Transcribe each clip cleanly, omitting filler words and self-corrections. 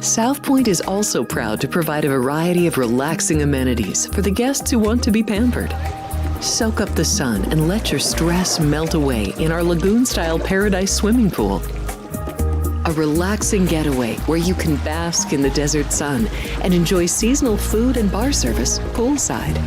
South Point is also proud to provide a variety of relaxing amenities for the guests who want to be pampered. Soak up the sun and let your stress melt away in our lagoon-style paradise swimming pool. A relaxing getaway where you can bask in the desert sun and enjoy seasonal food and bar service poolside.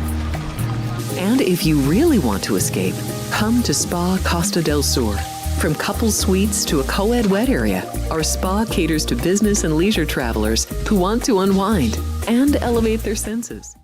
And if you really want to escape, come to Spa Costa del Sur. From couple suites to a co-ed wet area, our spa caters to business and leisure travelers who want to unwind and elevate their senses.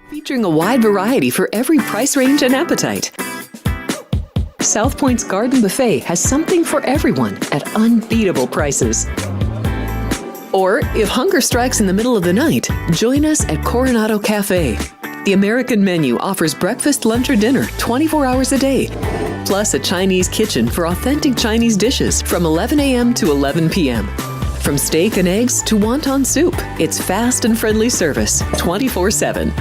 Featuring a wide variety for every price range and appetite. South Point's Garden Buffet has something for everyone at unbeatable prices. Or, if hunger strikes in the middle of the night, join us at Coronado Cafe. The American menu offers breakfast, lunch, or dinner 24 hours a day, plus a Chinese kitchen for authentic Chinese dishes from 11 a.m. to 11 p.m. From steak and eggs to wonton soup, it's fast and friendly service 24/7.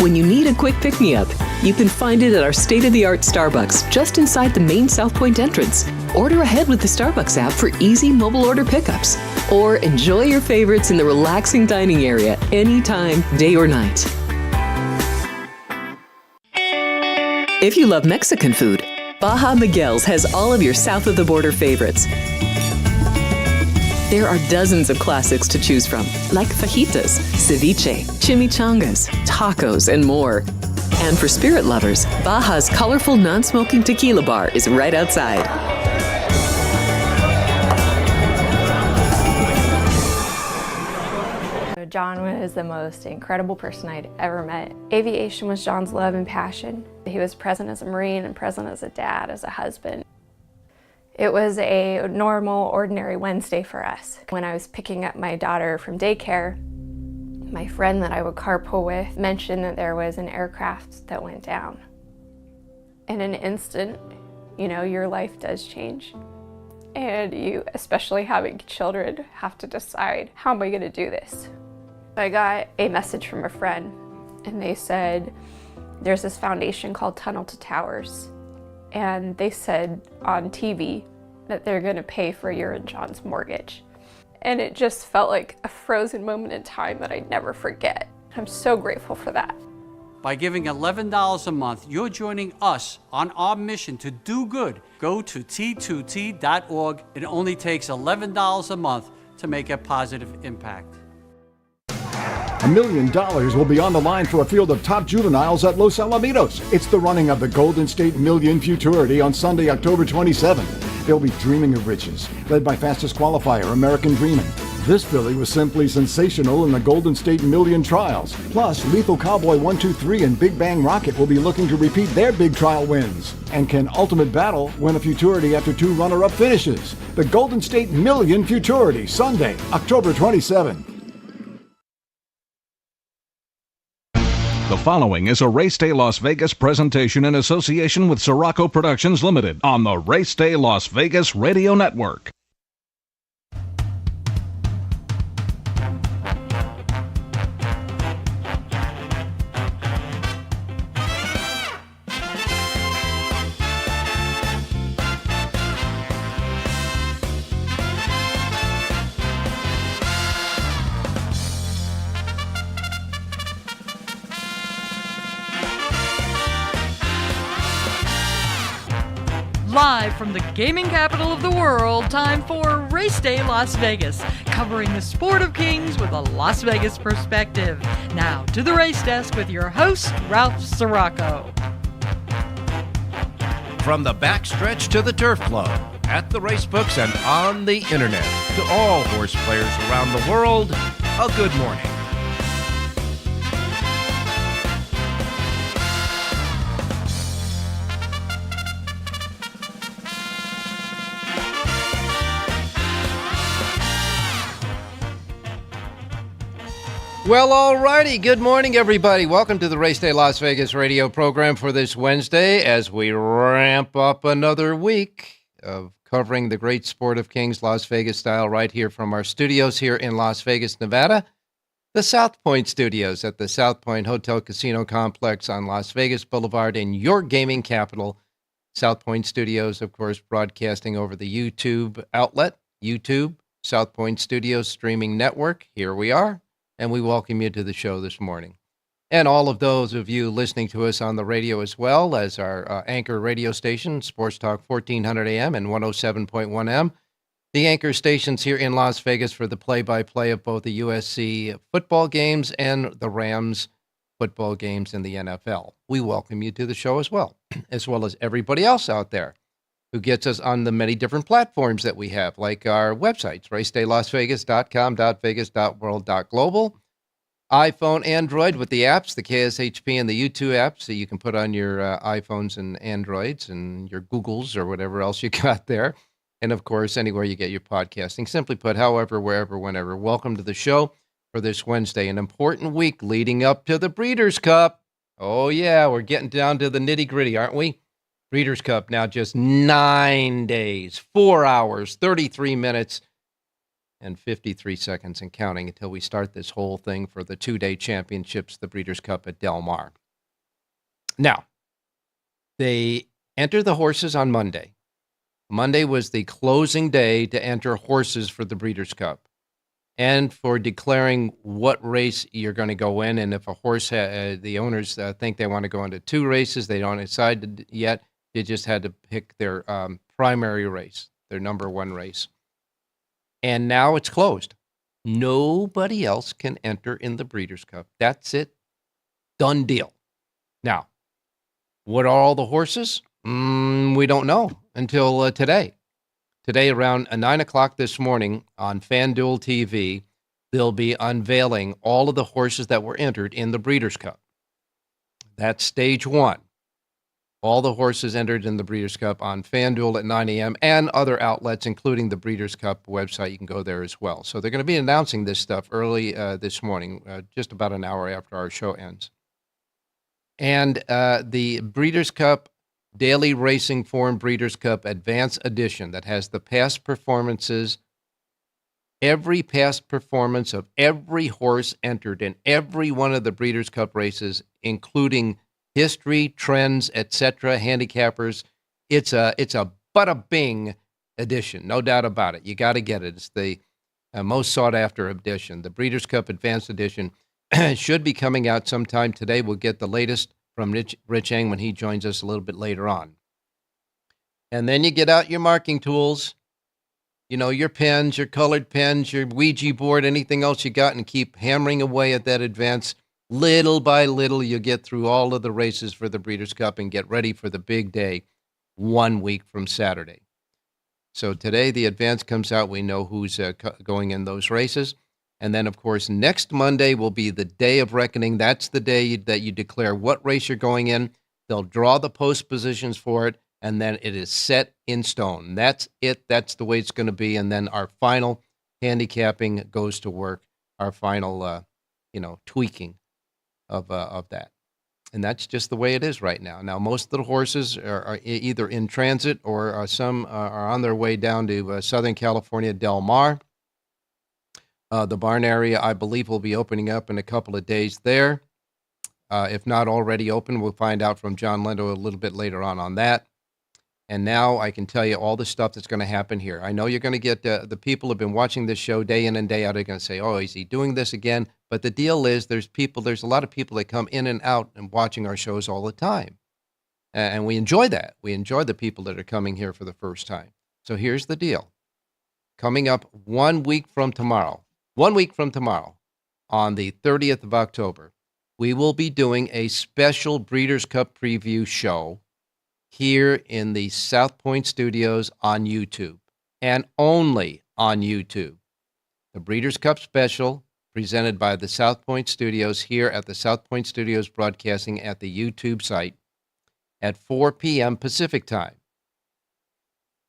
When you need a quick pick-me-up, you can find it at our state-of-the-art Starbucks just inside the main South Point entrance. Order ahead with the Starbucks app for easy mobile order pickups. Or enjoy your favorites in the relaxing dining area anytime, day or night. If you love Mexican food, Baja Miguel's has all of your south-of-the-border favorites. There are dozens of classics to choose from, like fajitas, ceviche, chimichangas, tacos, and more. And for spirit lovers, Baja's colorful non-smoking tequila bar is right outside. John was the most incredible person I'd ever met. Aviation was John's love and passion. He was present as a Marine and present as a dad, as a husband. It was a normal, ordinary Wednesday for us. When I was picking up my daughter from daycare, my friend that I would carpool with mentioned that there was an aircraft that went down. In an instant, you know, your life does change. And you, especially having children, have to decide, how am I gonna do this? I got a message from a friend, and they said, there's this foundation called Tunnel to Towers. And they said on TV that they're gonna pay for your and John's mortgage. And it just felt like a frozen moment in time that I'd never forget. I'm so grateful for that. By giving $11 a month, you're joining us on our mission to do good. Go to t2t.org. It only takes $11 a month to make a positive impact. $1 million will be on the line for a field of top juveniles at Los Alamitos. It's the running of the Golden State Million Futurity on Sunday, October 27th. They'll be dreaming of riches, led by fastest qualifier, American Dreamin'. This filly was simply sensational in the Golden State Million trials. Plus, Lethal Cowboy 123 and Big Bang Rocket will be looking to repeat their big trial wins. And can Ultimate Battle win a Futurity after 2 runner-up finishes? The Golden State Million Futurity, Sunday, October 27th. The following is a Race Day Las Vegas presentation in association with Siraco Productions Limited on the Race Day Las Vegas Radio Network. Live from the gaming capital of the world, time for Race Day Las Vegas, covering the sport of kings with a Las Vegas perspective. Now to the race desk with your host, Ralph Siraco. From the backstretch to the turf club, at the racebooks and on the internet, to all horse players around the world, a good morning. Well, all righty. Good morning, everybody. Welcome to the Race Day Las Vegas radio program for this Wednesday as we ramp up another week of covering the great sport of kings, Las Vegas style, right here from our studios here in Las Vegas, Nevada, the South Point Studios at the South Point Hotel Casino Complex on Las Vegas Boulevard in your gaming capital. South Point Studios, of course, broadcasting over the YouTube outlet, YouTube, South Point Studios streaming network. Here we are. And we welcome you to the show this morning. And all of those of you listening to us on the radio as well as our anchor radio station, Sports Talk 1400 AM and 107.1 M, the anchor stations here in Las Vegas for the play-by-play of both the USC football games and the Rams football games in the NFL. We welcome you to the show as well as everybody else out there who gets us on the many different platforms that we have, like our websites, racedaylasvegas.com, .vegas.world, .global, iPhone, Android with the apps, the KSHP and the U2 apps that you can put on your iPhones and Androids and your Googles or whatever else you got there. And, of course, anywhere you get your podcasting. Simply put, however, wherever, whenever. Welcome to the show for this Wednesday, an important week leading up to the Breeders' Cup. Oh, yeah, we're getting down to the nitty-gritty, aren't we? Breeders' Cup now just 9 days, 4 hours, 33 minutes, and 53 seconds and counting until we start this whole thing for the two-day championships, the Breeders' Cup at Del Mar. Now, they enter the horses on Monday. Monday was the closing day to enter horses for the Breeders' Cup and for declaring what race you're going to go in. And if a horse, the owners think they want to go into two races, they don't decide yet. They just had to pick their primary race, their number one race. And now it's closed. Nobody else can enter in the Breeders' Cup. That's it. Done deal. Now, what are all the horses? We don't know until today. Today, around 9 o'clock this morning on FanDuel TV, they'll be unveiling all of the horses that were entered in the Breeders' Cup. That's stage one. All the horses entered in the Breeders' Cup on FanDuel at 9 a.m. and other outlets, including the Breeders' Cup website. You can go there as well. So they're going to be announcing this stuff early this morning, just about an hour after our show ends. And the Breeders' Cup Daily Racing Form Breeders' Cup Advanced Edition that has the past performances, every past performance of every horse entered in every one of the Breeders' Cup races, including history, trends, etc., handicappers. It's a bada bing edition, no doubt about it. You got to get it. It's the most sought after edition. The Breeders' Cup Advanced Edition should be coming out sometime today. We'll get the latest from Rich Eng when he joins us a little bit later on. And then you get out your marking tools, you know, your pens, your colored pens, your Ouija board, anything else you got, and keep hammering away at that advance. Little by little, you get through all of the races for the Breeders' Cup and get ready for the big day 1 week from Saturday. So today the advance comes out. We know who's going in those races. And then, of course, next Monday will be the day of reckoning. That's the day that you declare what race you're going in. They'll draw the post positions for it, and then it is set in stone. That's it. That's the way it's going to be. And then our final handicapping goes to work, our final, tweaking of that. And that's just the way it is right now. Now, most of the horses are either in transit or some are on their way down to Southern California, Del Mar. The barn area, I believe, will be opening up in a couple of days there. If not already open, we'll find out from John Lendo a little bit later on that. And now I can tell you all the stuff that's going to happen here. I know you're going to get the people who have been watching this show day in and day out are going to say, oh, is he doing this again? But the deal is there's a lot of people that come in and out and watching our shows all the time. And we enjoy that. We enjoy the people that are coming here for the first time. So here's the deal. Coming up 1 week from tomorrow, on the 30th of October, we will be doing a special Breeders' Cup preview show here in the South Point Studios on YouTube, and only on YouTube. The Breeders' Cup special presented by the South Point Studios here at the South Point Studios broadcasting at the YouTube site at 4 p.m. Pacific time.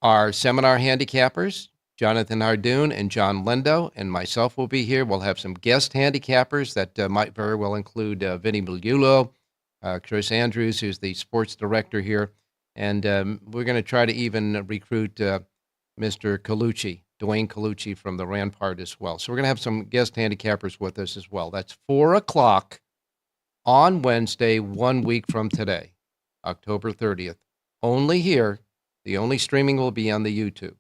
Our seminar handicappers, Jonathan Hardoon and John Lindo, and myself will be here. We'll have some guest handicappers that might very well include Vinny Miliulo, Chris Andrews, who's the sports director here, and we're going to try to even recruit Mr. Colucci, Dwayne Colucci from the Rampart as well. So we're going to have some guest handicappers with us as well. That's 4 o'clock on Wednesday, 1 week from today, October 30th. Only here. The only streaming will be on the YouTube.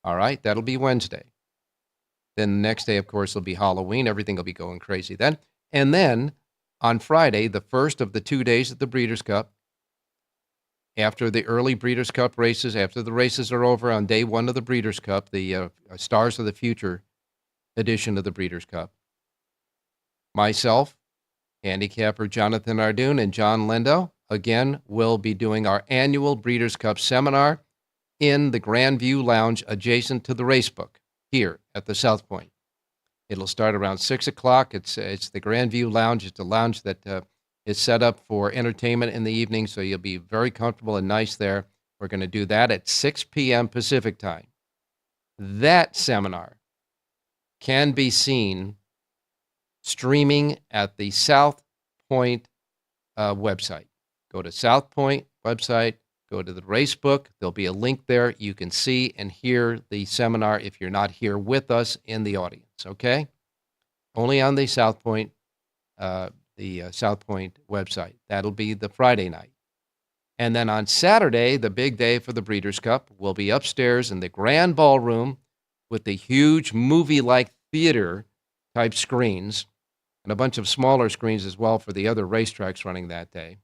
All right, that'll be Wednesday. Then the next day, of course, will be Halloween. Everything will be going crazy then. And then on Friday, the first of the 2 days of the Breeders' Cup, after the early Breeders' Cup races, after the races are over on day one of the Breeders' Cup, the Stars of the Future edition of the Breeders' Cup, myself, handicapper Jonathan Hardoon, and John Lindo, again, will be doing our annual Breeders' Cup seminar in the Grandview Lounge adjacent to the Racebook here at the South Point. It'll start around 6 o'clock. It's the Grandview Lounge. It's a lounge that is set up for entertainment in the evening, so you'll be very comfortable and nice there. We're going to do that at 6 p.m. Pacific time. That seminar can be seen streaming at the South Point website. Go to South Point website, go to the Racebook. There'll be a link there. You can see and hear the seminar if you're not here with us in the audience, okay? Only on the South Point website. That'll be the Friday night. And then on Saturday, the big day for the Breeders' Cup, we'll be upstairs in the Grand Ballroom with the huge movie-like theater-type screens and a bunch of smaller screens as well for the other racetracks running that day.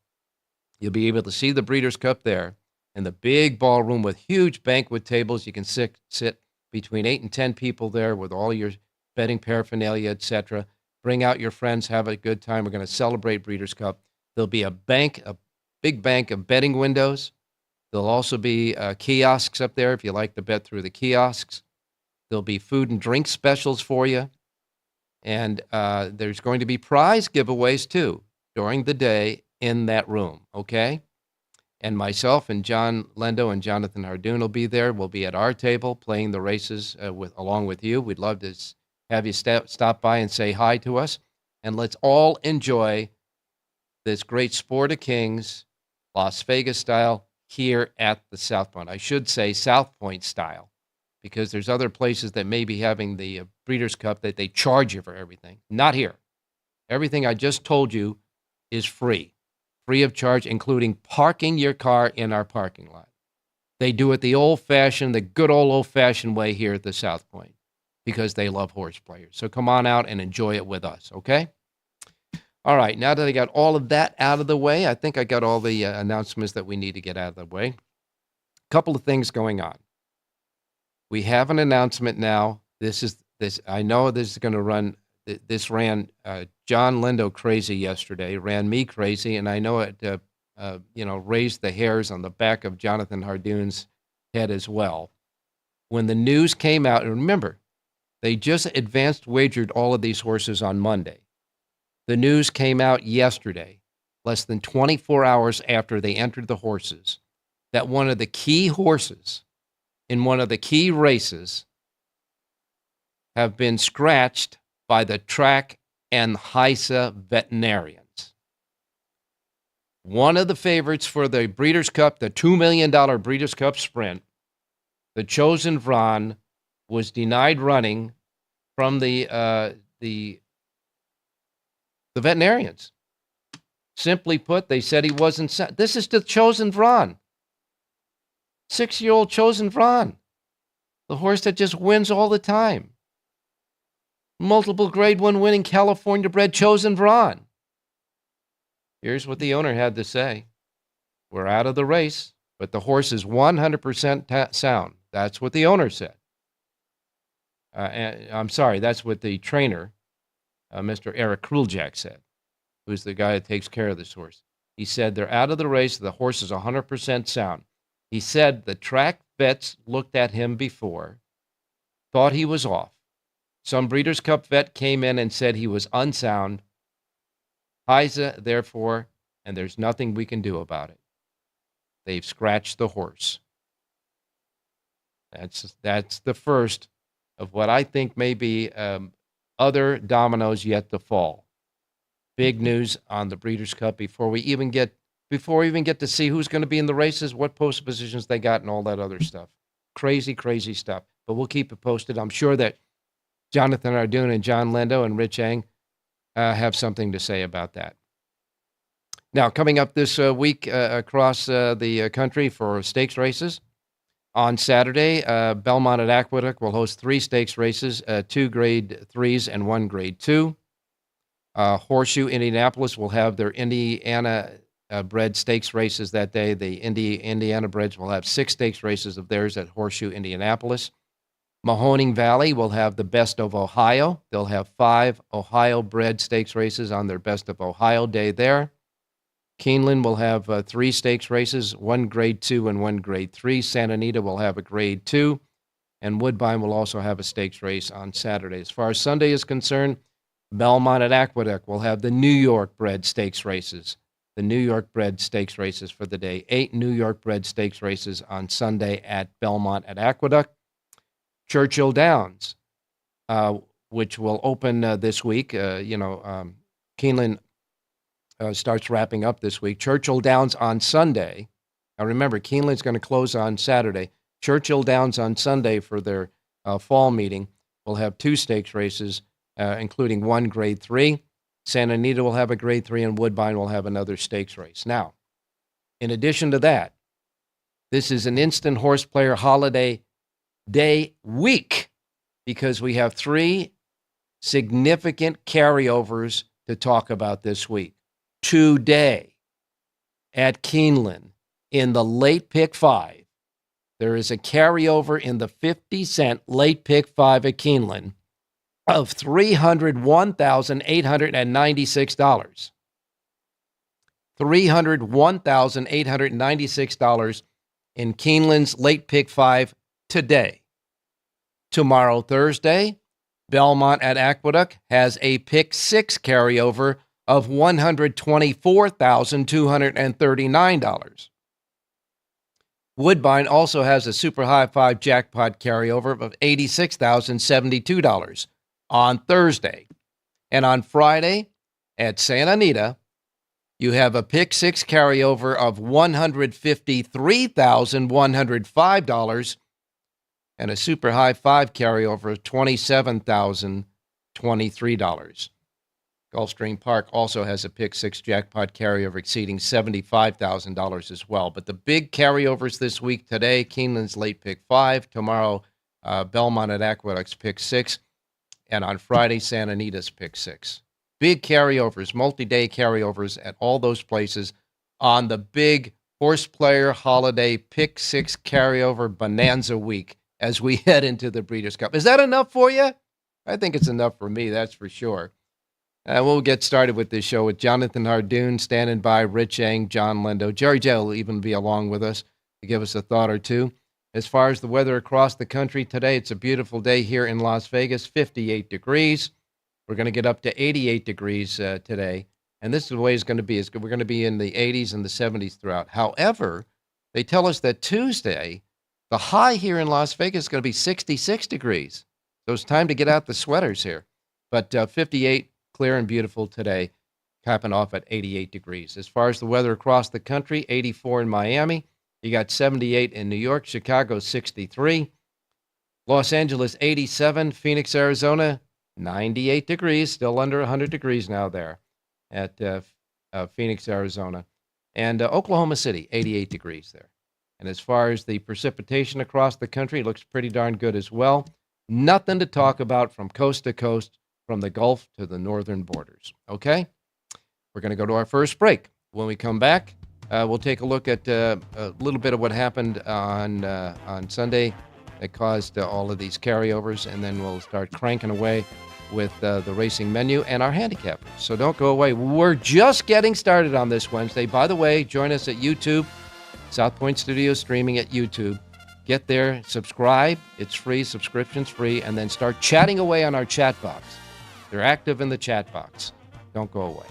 You'll be able to see the Breeders' Cup there in the big ballroom with huge banquet tables. You can sit between 8 and 10 people there with all your betting paraphernalia, etc. Bring out your friends, have a good time. We're going to celebrate Breeders' Cup. There'll be a big bank of betting windows. There'll also be kiosks up there if you like to bet through the kiosks. There'll be food and drink specials for you. And there's going to be prize giveaways, too, during the day in that room, okay? And myself and John Lindo and Jonathan Hardoon will be there. We'll be at our table playing the races along with you. We'd love to have you stop by and say hi to us. And let's all enjoy this great Sport of Kings, Las Vegas style, here at the South Point. I should say South Point style, because there's other places that may be having the Breeders' Cup that they charge you for everything. Not here. Everything I just told you is free of charge, including parking your car in our parking lot. They do it the good old old-fashioned way here at the South Point, because they love horse players. So come on out and enjoy it with us, okay? All right, now that I got all of that out of the way, I think I got all the announcements that we need to get out of the way. A couple of things going on. We have an announcement now. I know this is going to run. This ran John Lindo crazy yesterday, ran me crazy, and I know it raised the hairs on the back of Jonathan Hardoon's head as well. When the news came out, and remember, they just advanced wagered all of these horses on Monday. The news came out yesterday, less than 24 hours after they entered the horses, that one of the key horses in one of the key races have been scratched by the track and HISA veterinarians. One of the favorites for the Breeders' Cup, the $2 million Breeders' Cup sprint, the Chosen Vron, was denied running from the veterinarians. Simply put, they said he wasn't sent. This is the Chosen Vron. 6-year-old Chosen Vron. The horse that just wins all the time. Multiple Grade 1 winning California bred Chosen Vron. Here's what the owner had to say. we're out of the race, but the horse is 100% sound. That's what the owner said. I'm sorry, that's what the trainer, Mr. Eric Kruljak, said, who's the guy that takes care of this horse. He said they're out of the race. The horse is 100% sound. He said the track vets looked at him before, thought he was off. Some Breeders' Cup vet came in and said he was unsound. HISA, therefore, and there's nothing we can do about it. They've scratched the horse. That's the first of what I think may be other dominoes yet to fall. Big news on the Breeders' Cup before we even get to see who's going to be in the races, what post positions they got, and all that other stuff. Crazy, crazy stuff. But we'll keep it posted. I'm sure that Jonathan Ardoon and John Lendo and Rich Eng have something to say about that. Now, coming up this week across the country for stakes races, on Saturday, Belmont at Aqueduct will host 3 stakes races, 2 Grade 3s and 1 Grade 2. Horseshoe Indianapolis will have their Indiana bred stakes races that day. The Indiana breds will have 6 stakes races of theirs at Horseshoe Indianapolis. Mahoning Valley will have the Best of Ohio. They'll have 5 Ohio bred stakes races on their Best of Ohio day there. Keeneland will have 3 stakes races, 1 Grade 2 and 1 Grade 3. Santa Anita will have a Grade 2. And Woodbine will also have a stakes race on Saturday. As far as Sunday is concerned, Belmont at Aqueduct will have the New York bred stakes races. The New York bred stakes races for the day. 8 New York bred stakes races on Sunday at Belmont at Aqueduct. Churchill Downs, which will open this week. Keeneland starts wrapping up this week. Churchill Downs on Sunday. Now remember, Keeneland's going to close on Saturday. Churchill Downs on Sunday for their fall meeting will have 2 stakes races, including 1 Grade 3. Santa Anita will have a Grade 3, and Woodbine will have another stakes race. Now, in addition to that, this is an instant horse player holiday day week because we have 3 significant carryovers to talk about this week. Today at Keeneland in the late pick 5, there is a carryover in the 50-cent late pick 5 at Keeneland of $301,896. $301,896 in Keeneland's late pick 5 today. Tomorrow, Thursday, Belmont at Aqueduct has a pick 6 carryover of $124,239. Woodbine also has a Super High 5 jackpot carryover of $86,072 on Thursday. And on Friday at Santa Anita, you have a pick 6 carryover of $153,105 and a Super High 5 carryover of $27,023. Gulfstream Park also has a pick 6 jackpot carryover exceeding $75,000 as well. But the big carryovers this week: today, Keeneland's late pick 5. Tomorrow, Belmont at Aqueduct's pick 6. And on Friday, Santa Anita's pick 6. Big carryovers, multi-day carryovers at all those places on the big horse player holiday pick 6 carryover bonanza week as we head into the Breeders' Cup. Is that enough for you? I think it's enough for me, that's for sure. We'll get started with this show with Jonathan Hardoon standing by, Rich Eng, John Lendo. Jerry J will even be along with us to give us a thought or two. As far as the weather across the country today, it's a beautiful day here in Las Vegas, 58 degrees. We're going to get up to 88 degrees today. And this is the way it's going to be. We're going to be in the 80s and the 70s throughout. However, they tell us that Tuesday, the high here in Las Vegas is going to be 66 degrees. So it's time to get out the sweaters here. But 58, clear and beautiful today, capping off at 88 degrees. As far as the weather across the country, 84 in Miami. You got 78 in New York, Chicago 63, Los Angeles 87, Phoenix, Arizona 98 degrees, still under 100 degrees now there at Phoenix, Arizona, and Oklahoma City 88 degrees there. And as far as the precipitation across the country, it looks pretty darn good as well. Nothing to talk about from coast to coast, from the Gulf to the northern borders. Okay? We're going to go to our first break. When we come back, We'll take a look at a little bit of what happened on Sunday that caused all of these carryovers, and then we'll start cranking away with the racing menu and our handicappers. So don't go away. We're just getting started on this Wednesday. By the way, join us at YouTube, South Point Studios streaming at YouTube. Get there, subscribe. It's free, subscription's free, and then start chatting away on our chat box. They're active in the chat box. Don't go away.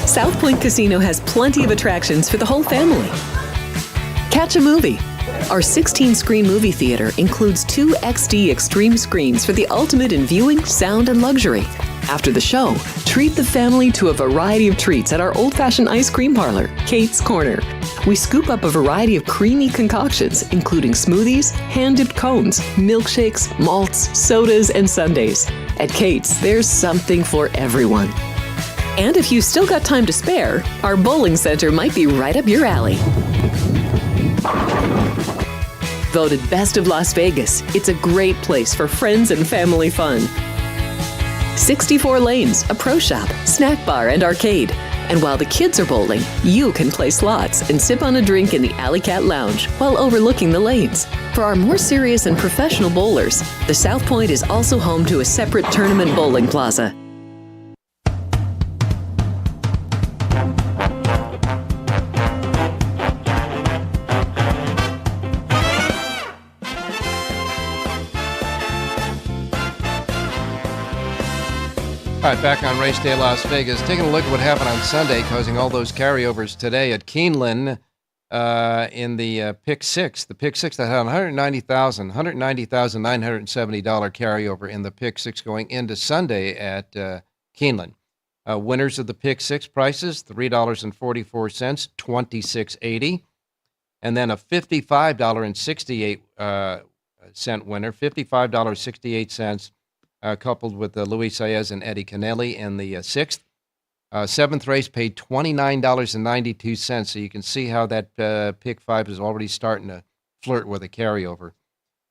South Point Casino has plenty of attractions for the whole family. Catch a movie. Our 16-screen movie theater includes 2 XD Extreme screens for the ultimate in viewing, sound, and luxury. After the show, treat the family to a variety of treats at our old-fashioned ice cream parlor, Kate's Corner. We scoop up a variety of creamy concoctions, including smoothies, hand-dipped cones, milkshakes, malts, sodas, and sundaes. At Kate's, there's something for everyone. And if you've still got time to spare, our bowling center might be right up your alley. Voted Best of Las Vegas, it's a great place for friends and family fun. 64 lanes, a pro shop, snack bar, and arcade. And while the kids are bowling, you can play slots and sip on a drink in the Alley Cat Lounge while overlooking the lanes. For our more serious and professional bowlers, the South Point is also home to a separate tournament bowling plaza. All right, back on Race Day Las Vegas. Taking a look at what happened on Sunday, causing all those carryovers today at Keeneland in the Pick 6. The Pick 6 that had $190,970 carryover in the Pick 6 going into Sunday at Keeneland. Winners of the Pick 6 prices, $3.44, $26.80. And then a $55.68 winner, $55.68. Coupled with Luis Saez and Eddie Canelli in the 6th. 7th race paid $29.92, so you can see how that Pick 5 is already starting to flirt with a carryover.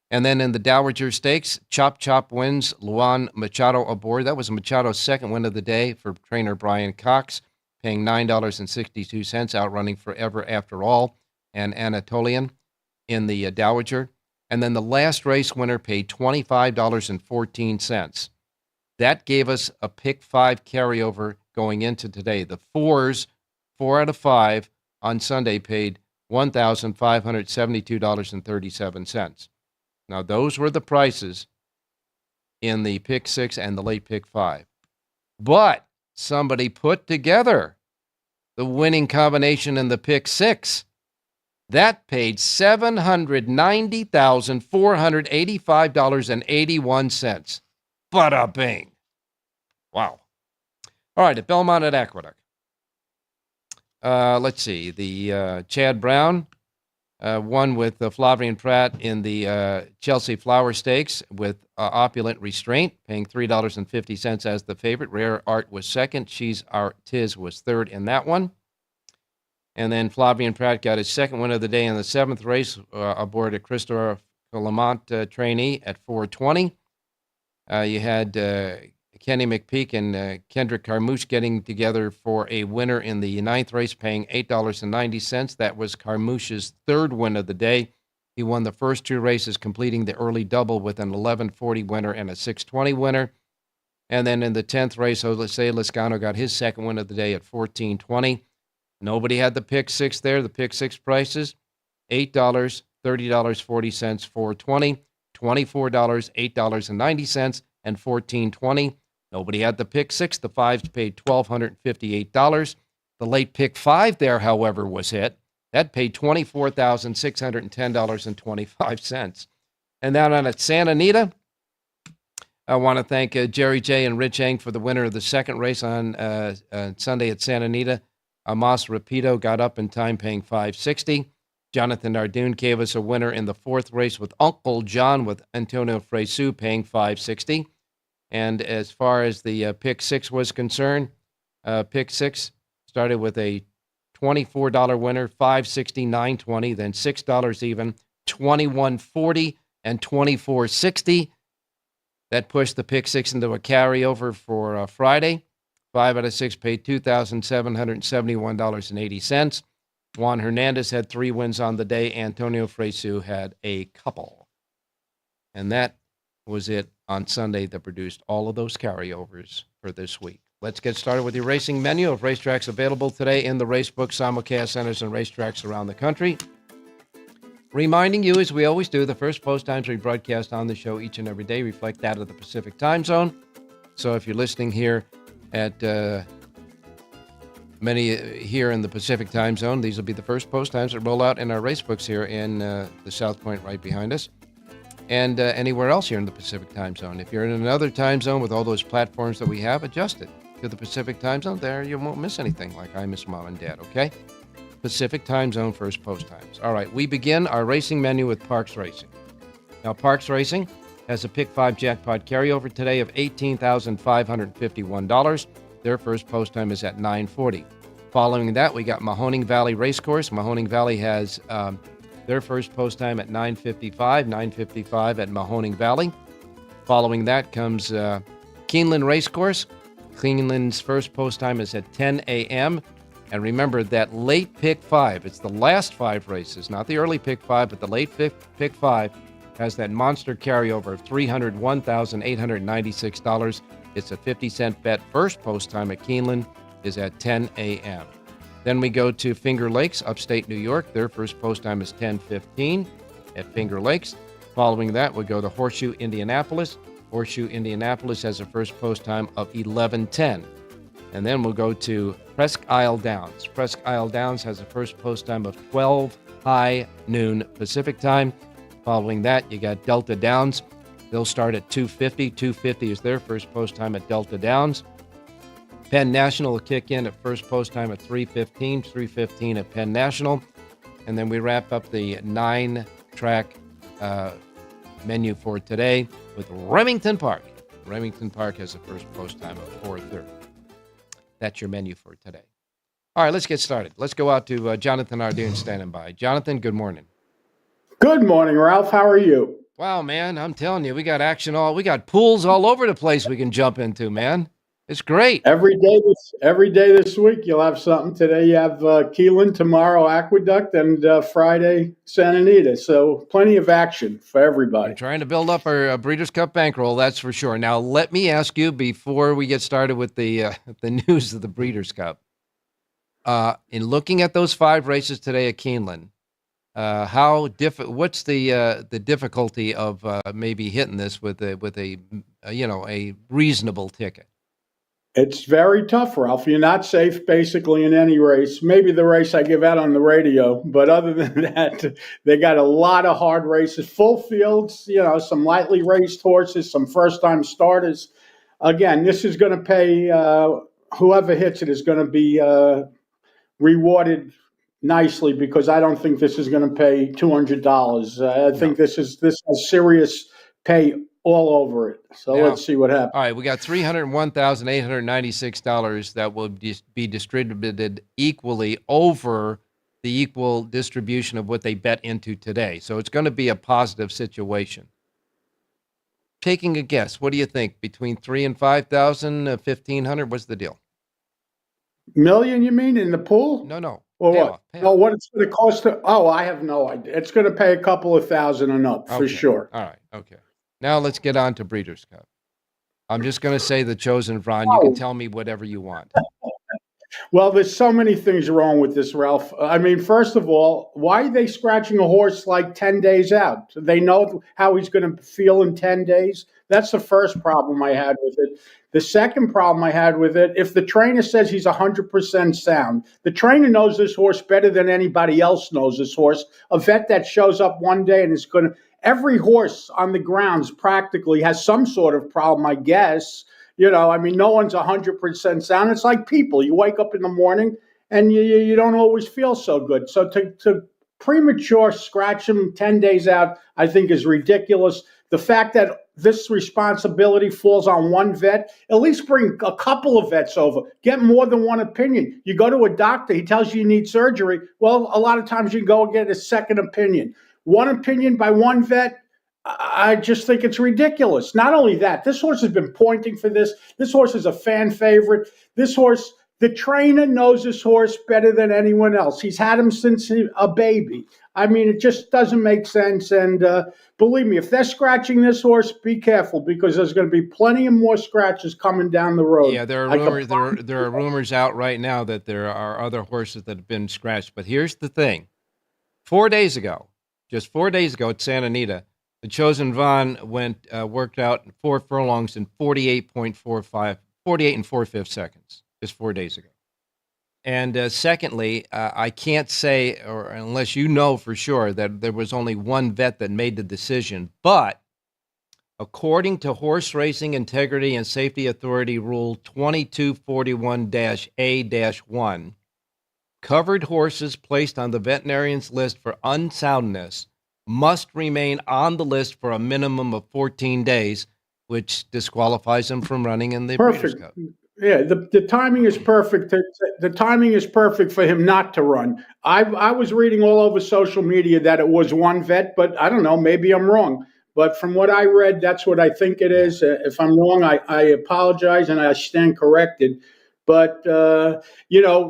And then in the Dowager Stakes, Chop Chop wins Luan Machado aboard. That was Machado's second win of the day for trainer Brian Cox, paying $9.62, outrunning Forever After All and Anatolian in the Dowager. And then the last race winner paid $25.14. That gave us a Pick 5 carryover going into today. The 4s, 4 out of 5 on Sunday paid $1,572.37. Now, those were the prices in the Pick 6 and the late Pick 5. But somebody put together the winning combination in the Pick 6. That paid $790,485.81. Bada bing. Wow. All right, at Belmont at Aqueduct. Let's see. The Chad Brown won with Flavien Prat in the Chelsea Flower Stakes with Opulent Restraint, paying $3.50 as the favorite. Rare Art was second. She's Our Tiz was third in that one. And then Flavien Prat got his second win of the day in the 7th race aboard a Christopher Lamont trainee at 420. You had Kenny McPeak and Kendrick Carmouche getting together for a winner in the 9th race, paying $8.90. That was Carmouche's third win of the day. He won the first 2 races, completing the early double with an 11:40 winner and a 6:20 winner. And then in the 10th race, Jose Lezcano got his second win of the day at 14:20. Nobody had the Pick 6 there. The Pick 6 prices, $8, $30.40, $4.20, $24, $8.90, and $14.20. Nobody had the Pick 6. The 5s paid $1,258. The late Pick 5 there, however, was hit. That paid $24,610.25. And then on at Santa Anita, I want to thank Jerry J. and Rich Eng for the winner of the second race on Sunday at Santa Anita. Amos Rapido got up in time, paying $5.60. Jonathan Ardoon gave us a winner in the 4th race with Uncle John with Antonio Fresu, paying $5.60. And as far as the Pick 6 was concerned, Pick 6 started with a $24 winner, $5.60, $9.20, then $6 even, $21.40, and $24.60. That pushed the Pick 6 into a carryover for Friday. 5 out of 6 paid $2,771.80. Juan Hernandez had 3 wins on the day. Antonio Fresu had a couple. And that was it on Sunday that produced all of those carryovers for this week. Let's get started with your racing menu of racetracks available today in the racebook, simulcast centers, and racetracks around the country. Reminding you, as we always do, the first post times we broadcast on the show each and every day reflect that of the Pacific time zone. So if you're listening here at many here in the Pacific time zone, these will be the first post times that roll out in our racebooks here in the South Point right behind us, and anywhere else here in the Pacific time zone. If you're in another time zone with all those platforms that we have, adjust it to the Pacific time zone. There you won't miss anything like I miss Mom and Dad, okay? Pacific time zone first post times. All right, we begin our racing menu with Parks Racing. Now, Parks Racing has a Pick 5 jackpot carryover today of $18,551. Their first post time is at 9:40. Following that, we got Mahoning Valley Racecourse. Mahoning Valley has their first post time at 9:55 at Mahoning Valley. Following that comes Keeneland Racecourse. Keeneland's first post time is at 10 a.m. And remember that late Pick 5, it's the last 5 races, not the early Pick 5, but the late Pick 5 has that monster carryover of $301,896. It's a 50-cent bet. First post time at Keeneland is at 10 a.m. Then we go to Finger Lakes, upstate New York. Their first post time is 10:15 at Finger Lakes. Following that, we go to Horseshoe, Indianapolis. Horseshoe, Indianapolis has a first post time of 11:10. And then we'll go to Presque Isle Downs. Presque Isle Downs has a first post time of 12 high noon Pacific time. Following that, you got Delta Downs. They'll start at 2:50. 2:50 is their first post time at Delta Downs. Penn National will kick in at first post time at 3:15. 3:15 at Penn National. And then we wrap up the 9-track menu for today with Remington Park. Remington Park has a first post time of 4:30. That's your menu for today. All right, let's get started. Let's go out to Jonathan Ardoon standing by. Jonathan, good morning. Good morning, Ralph. How are you? Wow, man, I'm telling you, we got we got pools all over the place we can jump into, man. It's great. Every day this week, you'll have something. Today you have Keeneland, tomorrow Aqueduct, and Friday Santa Anita. So plenty of action for everybody. We're trying to build up our Breeders' Cup bankroll, that's for sure. Now, let me ask you before we get started with the news of the Breeders' Cup. In looking at those 5 races today at Keeneland, what's the difficulty of maybe hitting this with a reasonable ticket? It's very tough, Ralph. You're not safe basically in any race. Maybe the race I give out on the radio, but other than that, they got a lot of hard races, full fields, some lightly raced horses, some first-time starters. Again, this is going to pay, whoever hits it is going to be rewarded nicely, because I don't think this is going to pay $200. I think this has serious pay all over it. So now, let's see what happens. All right, we got $301,896 that will be distributed equally over the equal distribution of what they bet into today. So it's going to be a positive situation. Taking a guess, what do you think? Between $3,000 and $5,000, $1,500, what's the deal? Million, you mean, in the pool? No. Or what? No, what it's going to cost? I have no idea. It's going to pay a couple of thousand and up for sure. All right, okay. Now let's get on to Breeders' Cup. I'm just going to say the chosen Vron. You can tell me whatever you want. Well, there's so many things wrong with this, Ralph. I mean, first of all, why are they scratching a horse like 10 days out? They know how he's going to feel in 10 days. That's the first problem I had with it. The second problem I had with it, if the trainer says he's 100% sound, the trainer knows this horse better than anybody else knows this horse. A vet that shows up one day and is going to, every horse on the grounds practically has some sort of problem, I guess. No one's 100% sound. It's like people. You wake up in the morning and you don't always feel so good. So to premature scratch him 10 days out, I think is ridiculous. The fact that this responsibility falls on one vet, at least bring a couple of vets over. Get more than one opinion. You go to a doctor, he tells you need surgery. Well, a lot of times you go and get a second opinion. One opinion by one vet, I just think it's ridiculous. Not only that, this horse has been pointing for this. This horse is a fan favorite. This horse, the trainer knows this horse better than anyone else. He's had him since a baby. I mean, it just doesn't make sense. And believe me, if they're scratching this horse, be careful because there's going to be plenty of more scratches coming down the road. Yeah, there are rumors. There are rumors out right now that there are other horses that have been scratched. But here's the thing: 4 days ago, just 4 days ago at Santa Anita, the Chosen Vaughn worked out 4 furlongs in 48 and 4/5 seconds, just 4 days ago. And secondly, I can't say, or unless you know for sure, that there was only one vet that made the decision. But according to Horse Racing Integrity and Safety Authority Rule 2241-A-1, covered horses placed on the veterinarian's list for unsoundness must remain on the list for a minimum of 14 days, which disqualifies them from running in the Breeders' Cup. Yeah, the timing is perfect. The timing is perfect for him not to run. I was reading all over social media that it was one vet, but I don't know. Maybe I'm wrong. But from what I read, that's what I think it is. If I'm wrong, I apologize and I stand corrected. But,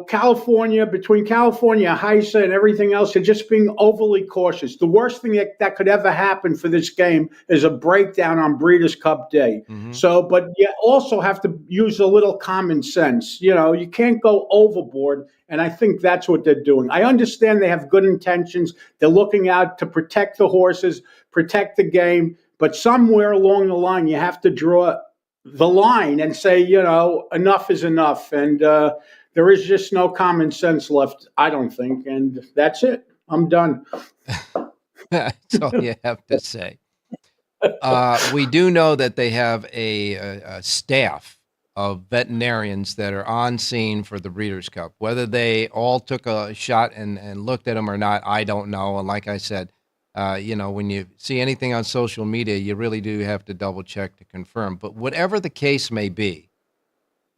California, between California, HISA, and everything else, they're just being overly cautious. The worst thing that could ever happen for this game is a breakdown on Breeders' Cup Day. Mm-hmm. So, but you also have to use a little common sense. You can't go overboard. And I think that's what they're doing. I understand they have good intentions. They're looking out to protect the horses, protect the game. But somewhere along the line, you have to draw the line and say, enough is enough. And there is just no common sense left, I don't think. And that's it. I'm done. That's all you have to say. We do know that they have a staff of veterinarians that are on scene for the Breeders' Cup. Whether they all took a shot and looked at them or not, I don't know. And like I said, when you see anything on social media, you really do have to double check to confirm. But whatever the case may be,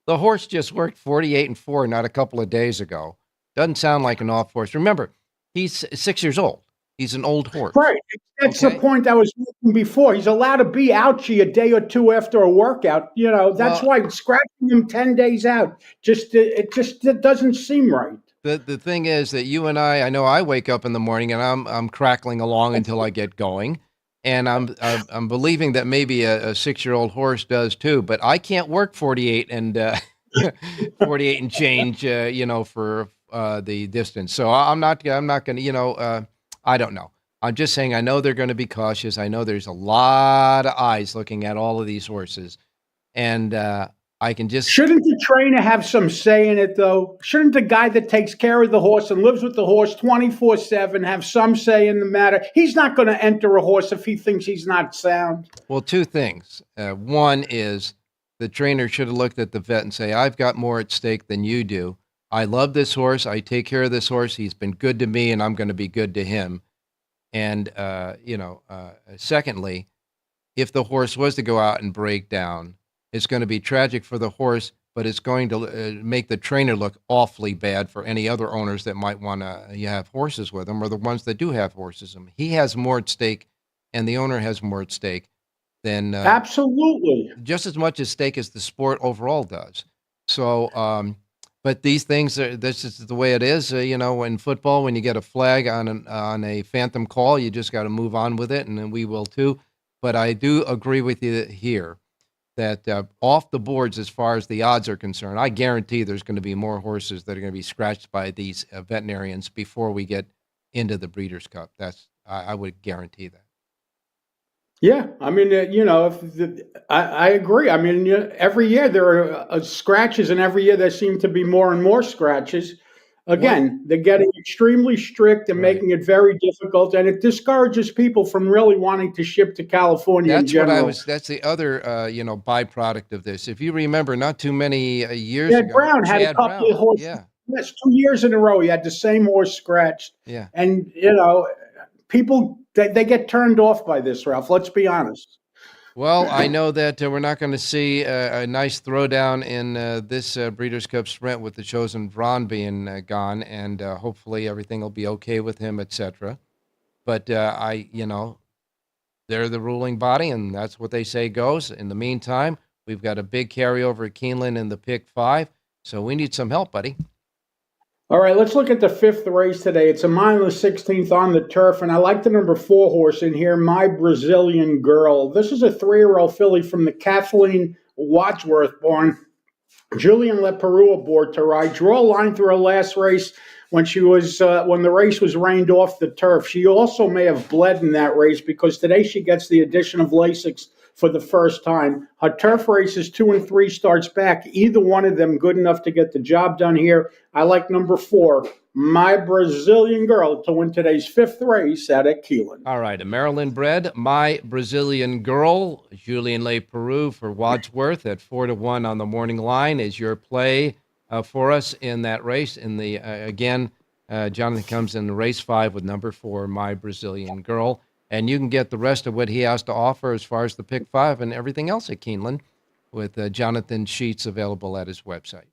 the horse just worked 48 and 4 not a couple of days ago. Doesn't sound like an off horse. Remember, he's 6 years old. He's an old horse. Right. That's the point I was making before. He's allowed to be ouchy a day or two after a workout. That's why scratching him 10 days out, it doesn't seem right. The thing is that you and I know I wake up in the morning and I'm crackling along until I get going, and I'm believing that maybe a 6-year-old horse does too. But I can't work 48 and 48 and change, for the distance. So I'm not going to, I don't know. I'm just saying I know they're going to be cautious. I know there's a lot of eyes looking at all of these horses, and I can just... Shouldn't the trainer have some say in it, though? Shouldn't the guy that takes care of the horse and lives with the horse 24/7 have some say in the matter? He's not going to enter a horse if he thinks he's not sound. Well, two things. One is the trainer should have looked at the vet and say, I've got more at stake than you do. I love this horse. I take care of this horse. He's been good to me, and I'm going to be good to him. And, secondly, if the horse was to go out and break down, it's going to be tragic for the horse, but it's going to make the trainer look awfully bad for any other owners that might want to have horses with him, or the ones that do have horses. He has more at stake, and the owner has more at stake than absolutely just as much at stake as the sport overall does. So, but these things this is the way it is. In football, when you get a flag on a phantom call, you just got to move on with it, and then we will too. But I do agree with you here that off the boards, as far as the odds are concerned, I guarantee there's going to be more horses that are going to be scratched by these veterinarians before we get into the Breeders' Cup. I would guarantee that. Yeah, I mean, I agree. I mean, every year there are scratches, and every year there seem to be more and more scratches. Again, they're getting extremely strict and making it very difficult, and it discourages people from really wanting to ship to California in general. That's the other, byproduct of this. If you remember, not too many years ago, Brown had a couple of horses. Yeah. Yes, 2 years in a row, he had the same horse scratched. Yeah. And, people, they get turned off by this, Ralph. Let's be honest. Well, I know that we're not going to see a nice throwdown in this Breeders' Cup Sprint with the Chosen Vaughn being gone, and hopefully everything will be okay with him, etc. But they're the ruling body, and that's what they say goes. In the meantime, we've got a big carryover at Keeneland in the pick 5, so we need some help, buddy. All right, let's look at the 5th race today. It's a mile and 16th on the turf, and I like the number 4 horse in here, My Brazilian Girl. This is a 3-year-old filly from the Kathleen Wadsworth barn. Julian Leperoux aboard to ride. Draw a line through her last race when the race was rained off the turf. She also may have bled in that race because today she gets the addition of Lasix for the first time. Her turf races 2 and 3 starts back. Either one of them good enough to get the job done here. I like number 4, My Brazilian Girl, to win today's 5th race out at Keeneland. All right, a Maryland bred, My Brazilian Girl, Julien Leperoux for Wadsworth at 4-1 on the morning line is your play for us in that race. In the again, Jonathan comes in race 5 with number 4, My Brazilian Girl. And you can get the rest of what he has to offer as far as the pick 5 and everything else at Keeneland with Jonathan Sheets available at his website.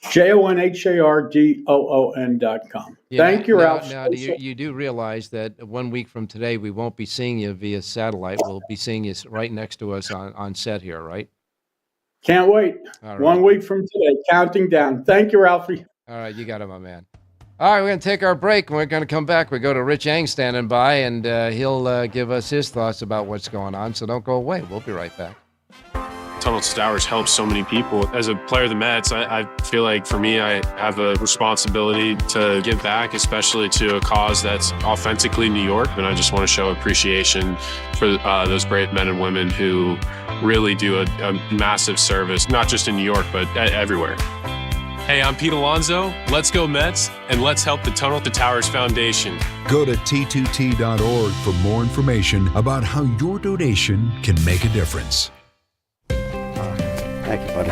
JONHARDOON.com. Thank you, Ralph. Now, you do realize that 1 week from today, we won't be seeing you via satellite. We'll be seeing you right next to us on set here, right? Can't wait. All right. 1 week from today, counting down. Thank you, Ralphie. All right, you got it, my man. All right, we're going to take our break. We're going to come back. We go to Rich Eng standing by, and he'll give us his thoughts about what's going on. So don't go away. We'll be right back. Tunnel to Towers helps so many people. As a player of the Mets, I feel like for me, I have a responsibility to give back, especially to a cause that's authentically New York. And I just want to show appreciation for those brave men and women who really do a massive service, not just in New York, but everywhere. Hey, I'm Pete Alonso. Let's go Mets, and let's help the Tunnel to Towers Foundation. Go to T2T.org for more information about how your donation can make a difference. Thank you, buddy.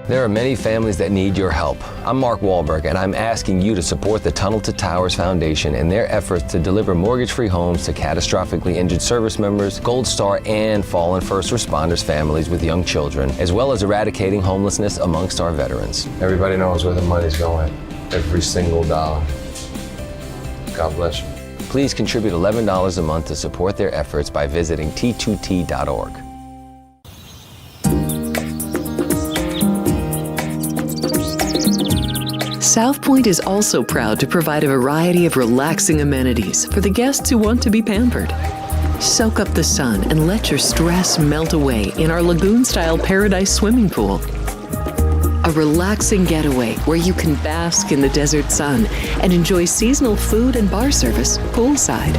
There are many families that need your help. I'm Mark Wahlberg, and I'm asking you to support the Tunnel to Towers Foundation in their efforts to deliver mortgage-free homes to catastrophically injured service members, Gold Star, and fallen first responders families with young children, as well as eradicating homelessness amongst our veterans. Everybody knows where the money's going, every single dollar. God bless you. Please contribute $11 a month to support their efforts by visiting T2T.org. South Point is also proud to provide a variety of relaxing amenities for the guests who want to be pampered. Soak up the sun and let your stress melt away in our lagoon-style Paradise swimming pool. A relaxing getaway where you can bask in the desert sun and enjoy seasonal food and bar service poolside.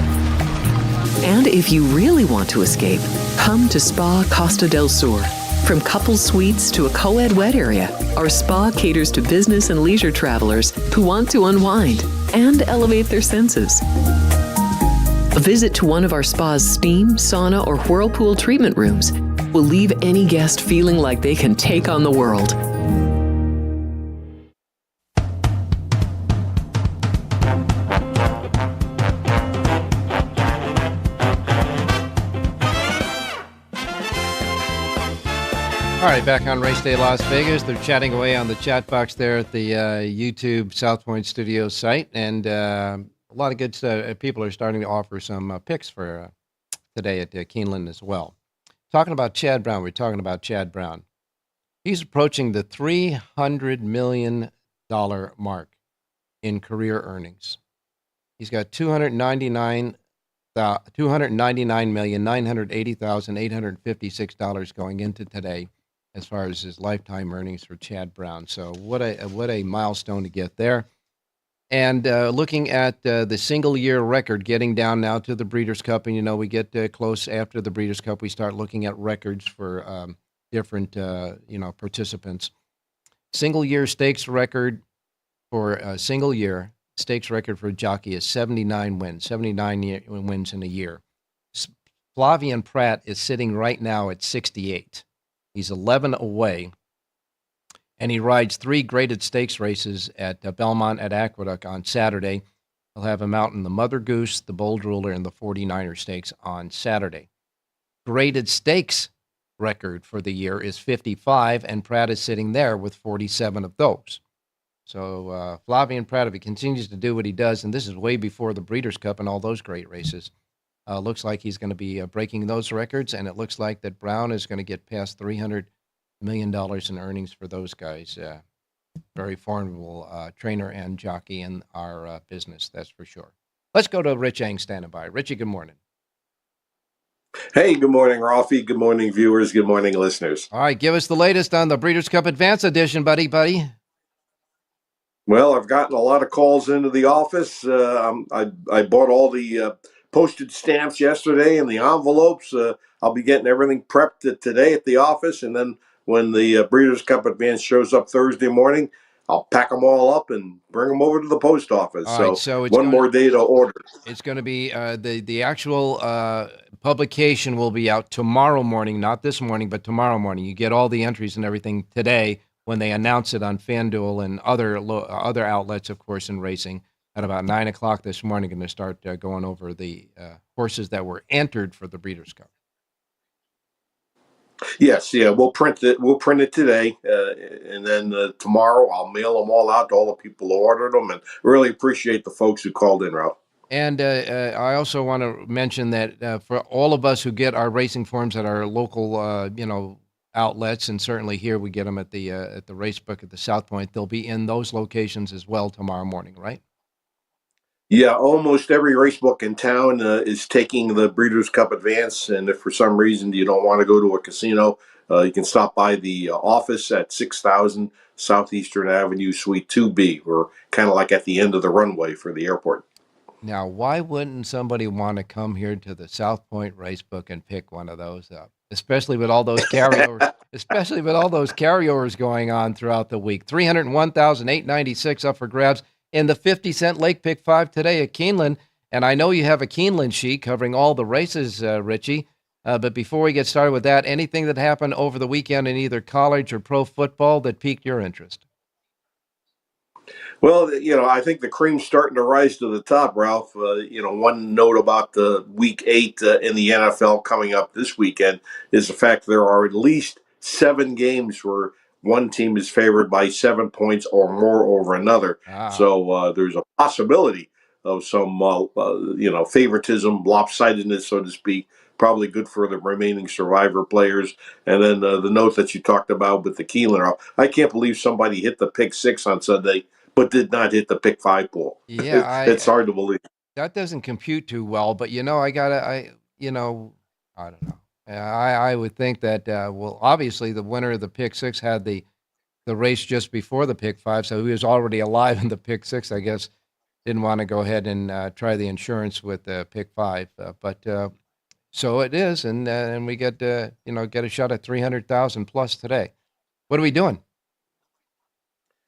And if you really want to escape, come to Spa Costa del Sur. From couple suites to a co-ed wet area, our spa caters to business and leisure travelers who want to unwind and elevate their senses. A visit to one of our spa's steam, sauna, or whirlpool treatment rooms will leave any guest feeling like they can take on the world. All right, back on Race Day Las Vegas. They're chatting away on the chat box there at the YouTube South Point Studios site. And a lot of good people are starting to offer some picks for today at Keeneland as well. Talking about Chad Brown, we're talking about Chad Brown. He's approaching the $300 million mark in career earnings. He's got $299,980,856 going into today as far as his lifetime earnings for Chad Brown. So what a milestone to get there. And looking at the single-year record, getting down now to the Breeders' Cup, and, you know, we get close after the Breeders' Cup, we start looking at records for different, participants. Single-year stakes record for a single-year stakes record for a jockey is 79 wins, 79 wins in a year. Flavien Prat is sitting right now at 68. He's 11 away, and he rides 3 graded stakes races at Belmont at Aqueduct on Saturday. He'll have him out in the Mother Goose, the Bold Ruler, and the 49er Stakes on Saturday. Graded stakes record for the year is 55, and Prat is sitting there with 47 of those. So Flavien Prat, if he continues to do what he does, and this is way before the Breeders' Cup and all those great races, Looks like he's going to be breaking those records, and it looks like that Brown is going to get past $300 million in earnings for those guys. Very formidable trainer and jockey in our business, that's for sure. Let's go to Rich Eng standing by. Richie, good morning. Hey, good morning, Ralphie. Good morning, viewers. Good morning, listeners. All right, give us the latest on the Breeders' Cup Advance Edition, buddy. Well, I've gotten a lot of calls into the office. I bought all the postage stamps yesterday and the envelopes. I'll be getting everything prepped today at the office, and then when the Breeders' Cup Advance shows up Thursday morning, I'll pack them all up and bring them over to the post office. All right, so one more day to order. It's going to be the actual publication will be out tomorrow morning, not this morning, but tomorrow morning. You get all the entries and everything today when they announce it on FanDuel and other outlets, of course, in racing. At about 9 o'clock this morning, going to start going over the horses that were entered for the Breeders' Cup. Yes, yeah, we'll print it. We'll print it today, and then tomorrow I'll mail them all out to all the people who ordered them, and really appreciate the folks who called in, Ralph. And I also want to mention that for all of us who get our racing forms at our local, outlets, and certainly here we get them at the Racebook at the South Point, they'll be in those locations as well tomorrow morning, right? Yeah, almost every race book in town is taking the Breeders' Cup Advance, and if for some reason you don't want to go to a casino, you can stop by the office at 6000 Southeastern Avenue, Suite 2B. We're kind of like at the end of the runway for the airport. Now, why wouldn't somebody want to come here to the South Point Racebook and pick one of those up, especially with all those carryovers, going on throughout the week? 301,896 up for grabs in the 50-cent Lake Pick 5 today at Keeneland. And I know you have a Keeneland sheet covering all the races, Richie. But before we get started with that, anything that happened over the weekend in either college or pro football that piqued your interest? Well, I think the cream's starting to rise to the top, Ralph. One note about the Week 8 in the NFL coming up this weekend is the fact there are at least 7 games where one team is favored by 7 points or more over another. So there's a possibility of some, favoritism, lopsidedness, so to speak. Probably good for the remaining survivor players. And then the note that you talked about with the Keeneland, I can't believe somebody hit the pick 6 on Sunday, but did not hit the pick 5 ball. Yeah, it's hard to believe. That doesn't compute too well, but I don't know. I would think that, obviously the winner of the pick 6 had the race just before the pick 5, so he was already alive in the pick 6, I guess. Didn't want to go ahead and try the insurance with the pick 5, but so it is, and we get get a shot at 300,000 plus today. What are we doing?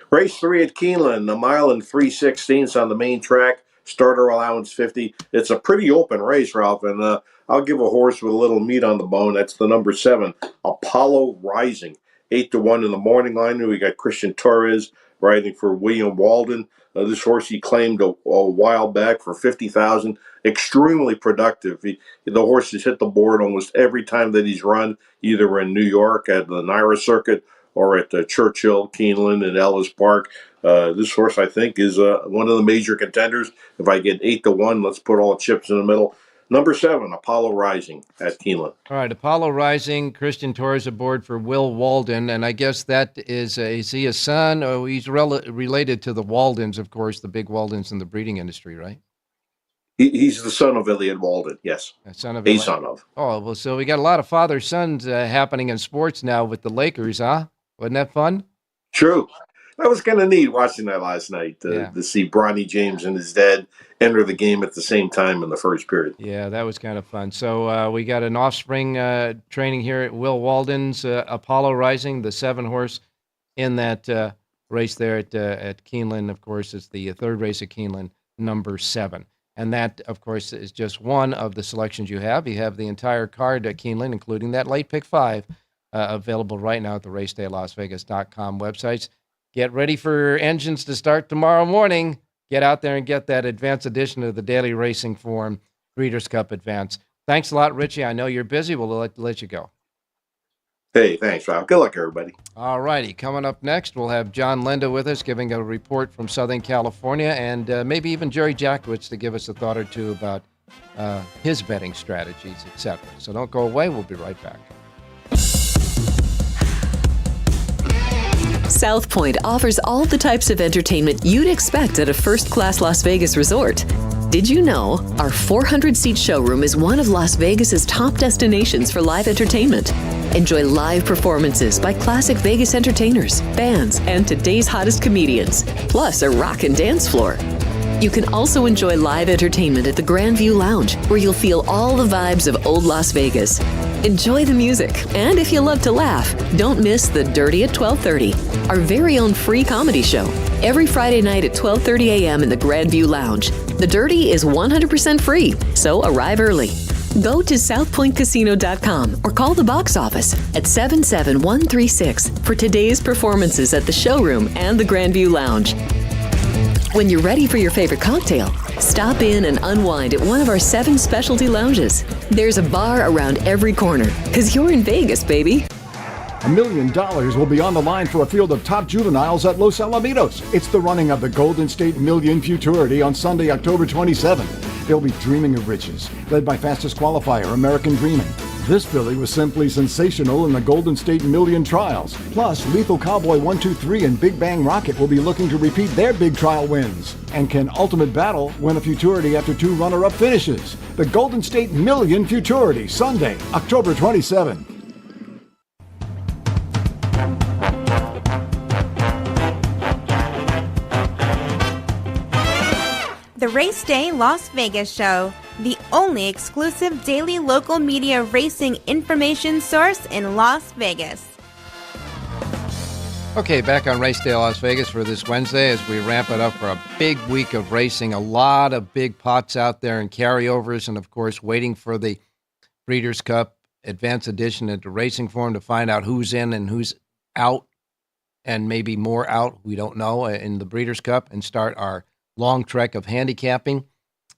Race 3 at Keeneland, 1 mile and 3/16 on the main track. Starter allowance 50. It's a pretty open race, Ralph, and I'll give a horse with a little meat on the bone. That's the number 7, Apollo Rising. 8-1 in the morning line. We got Christian Torres riding for William Walden. This horse he claimed a while back for 50,000. Extremely productive. The horse has hit the board almost every time that he's run, either in New York at the Naira Circuit or at Churchill, Keeneland, and Ellis Park. This horse, I think, is one of the major contenders. If I get 8-1, let's put all the chips in the middle. Number 7, Apollo Rising at Keeneland. All right, Apollo Rising, Christian Torres aboard for Will Walden, and I guess that is he a son? Oh, he's related to the Waldens, of course, the big Waldens in the breeding industry, right? He's the son of Elliot Walden, yes. Son of. Oh, well, so we got a lot of father-sons happening in sports now with the Lakers, huh? Wasn't that fun? True. That was kind of neat watching that last night to see Bronny James and his dad enter the game at the same time in the first period. Yeah, that was kind of fun. So we got an offspring training here at Will Walden's Apollo Rising, the 7-horse in that race there at Keeneland. Of course, it's the third race at Keeneland, number 7. And that, of course, is just one of the selections you have. You have the entire card at Keeneland, including that late pick 5, available right now at the racedaylasvegas.com websites. Get ready for engines to start tomorrow morning. Get out there and get that advanced edition of the Daily Racing Form, Breeders' Cup Advance. Thanks a lot, Richie. I know you're busy. We'll let you go. Hey, thanks, Ralph. Good luck, everybody. All righty. Coming up next, we'll have John Lenda with us, giving a report from Southern California, and maybe even Jerry Jackowitz to give us a thought or two about his betting strategies, etc. So don't go away. We'll be right back. South Point offers all the types of entertainment you'd expect at a first-class Las Vegas resort. Did you know our 400-seat showroom is one of Las Vegas's top destinations for live entertainment? Enjoy live performances by classic Vegas entertainers, bands, and today's hottest comedians, plus a rockin' dance floor. You can also enjoy live entertainment at the Grand View Lounge, where you'll feel all the vibes of old Las Vegas. Enjoy the music, and if you love to laugh, don't miss The Dirty at 12:30, our very own free comedy show, every Friday night at 12:30 a.m. in the Grand View Lounge. The Dirty is 100% free, so arrive early. Go to southpointcasino.com or call the box office at 77136 for today's performances at the showroom and the Grand View Lounge. When you're ready for your favorite cocktail, stop in and unwind at one of our 7 specialty lounges. There's a bar around every corner, because you're in Vegas, baby. $1 million will be on the line for a field of top juveniles at Los Alamitos. It's the running of the Golden State Million Futurity on Sunday, October 27th. They'll be dreaming of riches, led by fastest qualifier, American Dreaming. This filly was simply sensational in the Golden State Million trials. Plus, Lethal Cowboy 123 and Big Bang Rocket will be looking to repeat their big trial wins. And can Ultimate Battle win a Futurity after 2 runner-up finishes? The Golden State Million Futurity, Sunday, October 27th. The Race Day Las Vegas Show, the only exclusive daily local media racing information source in Las Vegas. Okay, back on Race Day Las Vegas for this Wednesday as we ramp it up for a big week of racing. A lot of big pots out there and carryovers, and of course waiting for the Breeders' Cup Advanced Edition into Racing Form to find out who's in and who's out, and maybe more out, we don't know, in the Breeders' Cup, and start our long trek of handicapping.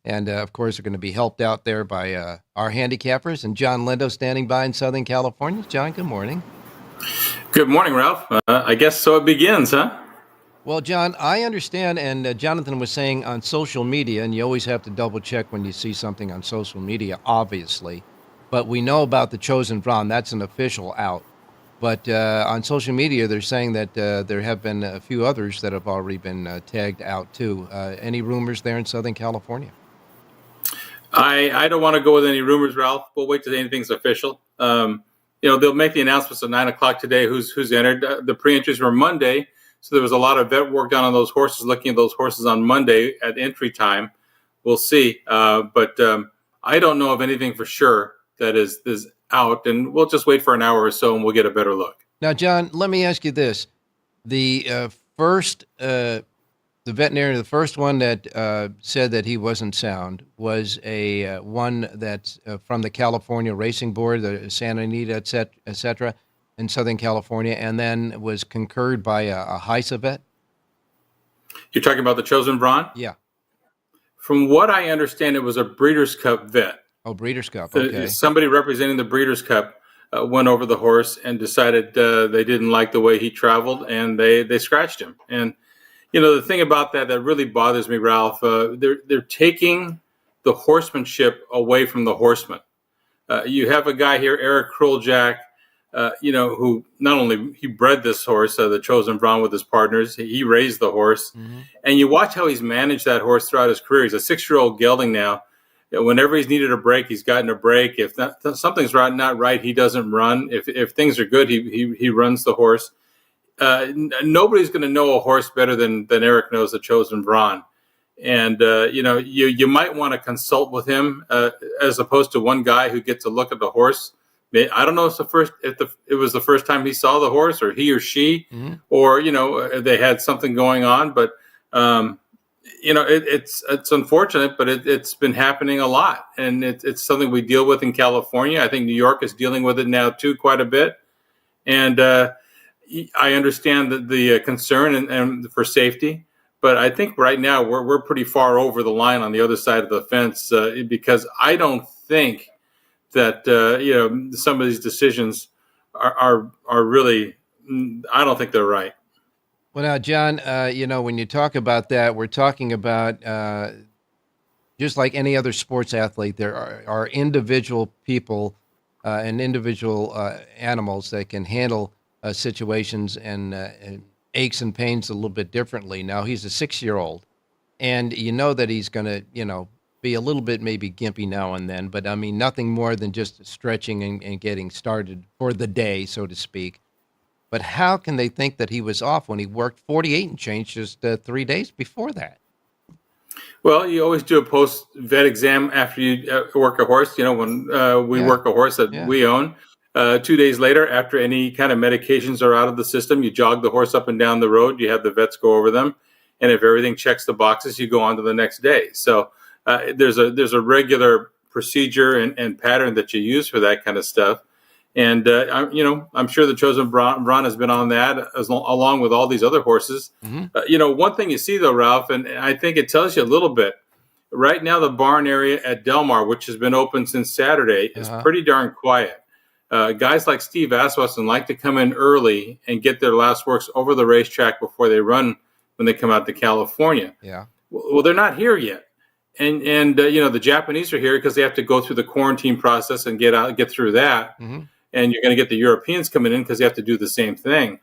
And, of course, we're going to be helped out there by our handicappers. And John Lindo standing by in Southern California. John, good morning. Good morning, Ralph. I guess so it begins, huh? Well, John, I understand, and Jonathan was saying on social media, and you always have to double-check when you see something on social media, obviously, but we know about the Chosen Brawn. That's an official out. But on social media, they're saying that there have been a few others that have already been tagged out, too. Any rumors there in Southern California? I don't want to go with any rumors, Ralph. We'll wait till anything's official. They'll make the announcements at 9 o'clock today who's entered. The pre-entries were Monday, so there was a lot of vet work done on those horses, looking at those horses on Monday at entry time. We'll see. But I don't know of anything for sure that is out, and we'll just wait for an hour or so and we'll get a better look. Now, John, let me ask you this. The veterinarian, the first one that said that he wasn't sound was a one that's from the California Racing Board, the Santa Anita, et cetera, in Southern California, and then was concurred by a HISA vet? You're talking about the Chosen Brawn? Yeah. From what I understand, it was a Breeders' Cup vet. Oh, Breeders' Cup, okay. Somebody representing the Breeders' Cup went over the horse and decided they didn't like the way he traveled, and they scratched him. And, the thing about that really bothers me, Ralph, they're taking the horsemanship away from the horseman. You have a guy here, Eric Kroljack, who not only he bred this horse, the Chosen Brawn, with his partners, he raised the horse. Mm-hmm. And you watch how he's managed that horse throughout his career. He's a 6-year-old gelding now. Whenever he's needed a break, he's gotten a break. If something's not right, he doesn't run. If things are good, he runs the horse. Nobody's going to know a horse better than Eric knows the Chosen Brawn. And you might want to consult with him as opposed to one guy who gets a look at the horse. I don't know if it was the first time he saw the horse, or he or she, mm-hmm. or they had something going on, but. It's unfortunate, but it's been happening a lot, and it's something we deal with in California. I think New York is dealing with it now too, quite a bit. And I understand the concern and for safety, but I think right now we're pretty far over the line on the other side of the fence because I don't think that some of these decisions are really. I don't think they're right. Well, now, John, when you talk about that, we're talking about just like any other sports athlete, there are individual people and individual animals that can handle situations and aches and pains a little bit differently. Now, he's a 6-year-old, and you know that he's going to, be a little bit maybe gimpy now and then, but I mean, nothing more than just stretching and getting started for the day, so to speak. But how can they think that he was off when he worked 48 and change just 3 days before that? Well, you always do a post-vet exam after you work a horse. When we work a horse that we own, 2 days later, after any kind of medications are out of the system, you jog the horse up and down the road. You have the vets go over them. And if everything checks the boxes, you go on to the next day. So there's a regular procedure and pattern that you use for that kind of stuff. And, I'm sure the Chosen Braun has been on that along with all these other horses. Mm-hmm. One thing you see, though, Ralph, and I think it tells you a little bit, right now the barn area at Del Mar, which has been open since Saturday, is pretty darn quiet. Guys like Steve Asmussen like to come in early and get their last works over the racetrack before they run when they come out to California. Yeah. Well, they're not here yet. And the Japanese are here because they have to go through the quarantine process and get through that. Mm-hmm. And you're going to get the Europeans coming in because they have to do the same thing.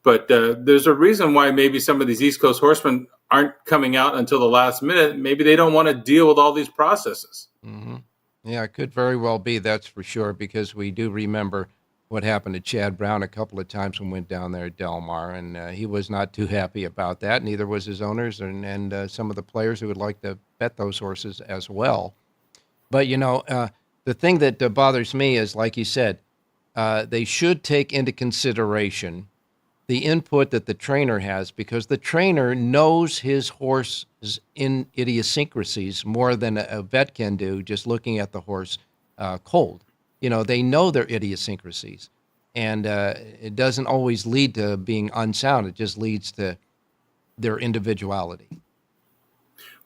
But there's a reason why maybe some of these East Coast horsemen aren't coming out until the last minute. Maybe they don't want to deal with all these processes. Mm-hmm. Yeah, it could very well be, that's for sure, because we do remember what happened to Chad Brown a couple of times when we went down there at Del Mar, and he was not too happy about that. Neither was his owners and some of the players who would like to bet those horses as well. But, the thing that bothers me is, like you said, they should take into consideration the input that the trainer has, because the trainer knows his horse's idiosyncrasies more than a vet can do just looking at the horse cold. They know their idiosyncrasies, and it doesn't always lead to being unsound. It just leads to their individuality.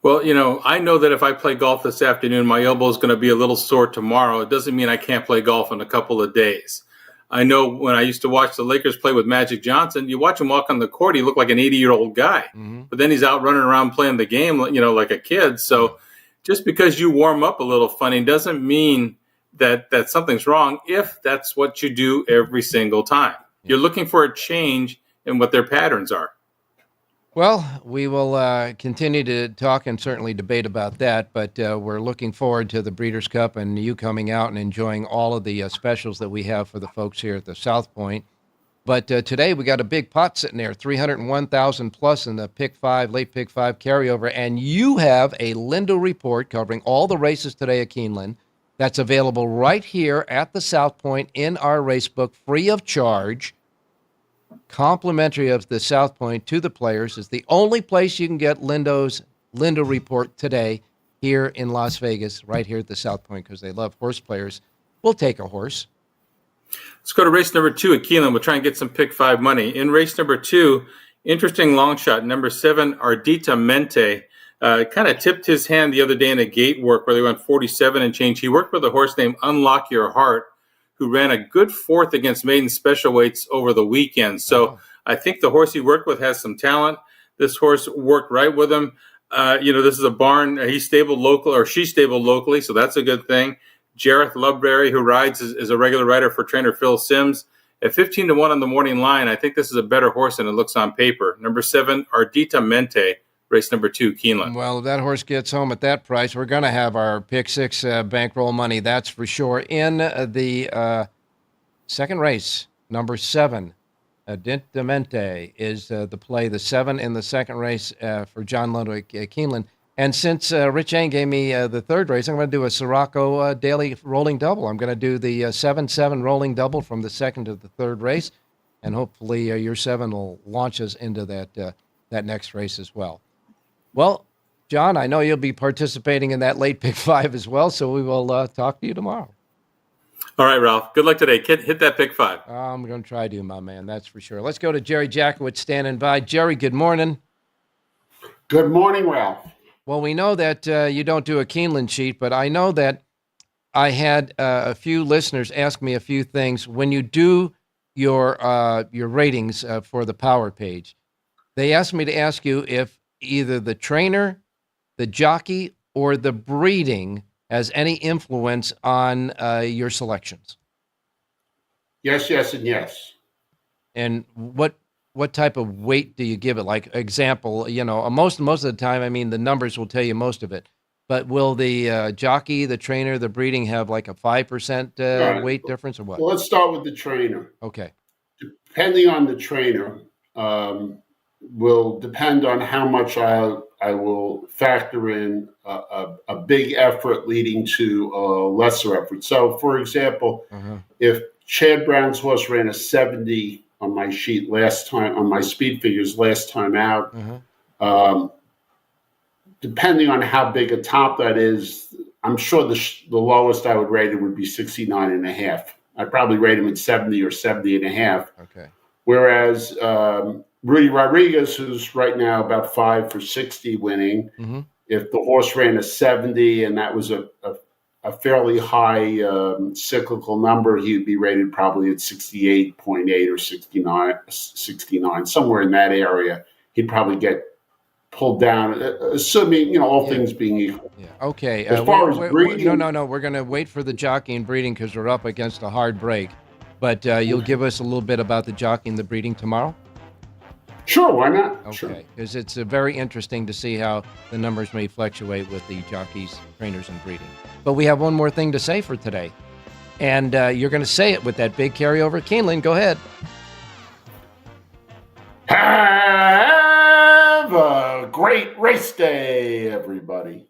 Well, I know that if I play golf this afternoon, my elbow is going to be a little sore tomorrow. It doesn't mean I can't play golf in a couple of days. I know when I used to watch the Lakers play with Magic Johnson, you watch him walk on the court, he looked like an 80-year-old guy. Mm-hmm. But then he's out running around playing the game, like a kid. So just because you warm up a little funny doesn't mean that something's wrong if that's what you do every single time. You're looking for a change in what their patterns are. Well, we will continue to talk and certainly debate about that, but we're looking forward to the Breeders' Cup and you coming out and enjoying all of the specials that we have for the folks here at the South Point. But today we got a big pot sitting there, $301,000 plus in the late pick five carryover, and you have a Lindo report covering all the races today at Keeneland that's available right here at the South Point in our race book, free of charge. Complimentary of the South Point to the players. Is the only place you can get Lindo report today here in Las Vegas, right here at the South Point, because they love horse players. We'll take a horse. Let's go to race number 2 at Keeneland. We'll try and get some pick 5 money. In race number 2, interesting long shot. Number 7, Ardita Mente. Kind of tipped his hand the other day in a gate work where they went 47 and change. He worked with a horse named Unlock Your Heart, who ran a good fourth against maiden special weights over the weekend. So I think the horse he worked with has some talent. This horse worked right with him. This is a barn. He's stabled local, or she's stabled locally, so that's a good thing. Jareth Loveberry, who rides, is a regular rider for trainer Phil Sims. At 15-1 on the morning line, I think this is a better horse than it looks on paper. Number 7, Ardita Mente, race number 2, Keeneland. Well, if that horse gets home at that price, we're going to have our pick 6 bankroll money, that's for sure. In the second race, number 7, Ardita Mente is the play, the 7 in the second race for John Ludwig Keeneland. And since Rich Eng gave me the third race, I'm going to do a Siraco daily rolling double. I'm going to do the 7-7 rolling double from the second to the third race, and hopefully your 7 will launch us into that next race as well. Well, John, I know you'll be participating in that late pick 5 as well, so we will talk to you tomorrow. All right, Ralph. Good luck today. Hit that pick 5. I'm going to try to, my man. That's for sure. Let's go to Jerry Jackowitz standing by. Jerry, good morning. Good morning, Ralph. Well, we know that you don't do a Keeneland sheet, but I know that I had a few listeners ask me a few things. When you do your ratings for the Power page, they asked me to ask you if either the trainer, the jockey, or the breeding has any influence on your selections? Yes, yes, and yes. And what type of weight do you give it? Like example, most of the time, I mean, the numbers will tell you most of it. But will the jockey, the trainer, the breeding have like a 5% Right. weight difference or what? Well, let's start with the trainer. Okay. Depending on the trainer, will depend on how much I will factor in a big effort leading to a lesser effort. So, for example, if Chad Brown's horse ran a 70 on my sheet last time, on my speed figures last time out, depending on how big a top that is, I'm sure the lowest I would rate it would be 69 and a half. I'd probably rate him at 70 or 70 and a half. Okay. Whereas Rudy Rodriguez, who's right now about 5 for 60 winning, if the horse ran a 70 and that was a fairly high cyclical number, he'd be rated probably at 68.8 or 69, somewhere in that area. He'd probably get pulled down, assuming, all things being equal. Yeah. Okay. As far as breeding, no. We're going to wait for the jockey and breeding because we're up against a hard break. But you'll give us a little bit about the jockey and the breeding tomorrow? Sure, why not? Okay, because it's very interesting to see how the numbers may fluctuate with the jockeys, trainers, and breeding. But we have one more thing to say for today. And you're going to say it with that big carryover. Keeneland, go ahead. Have a great race day, everybody.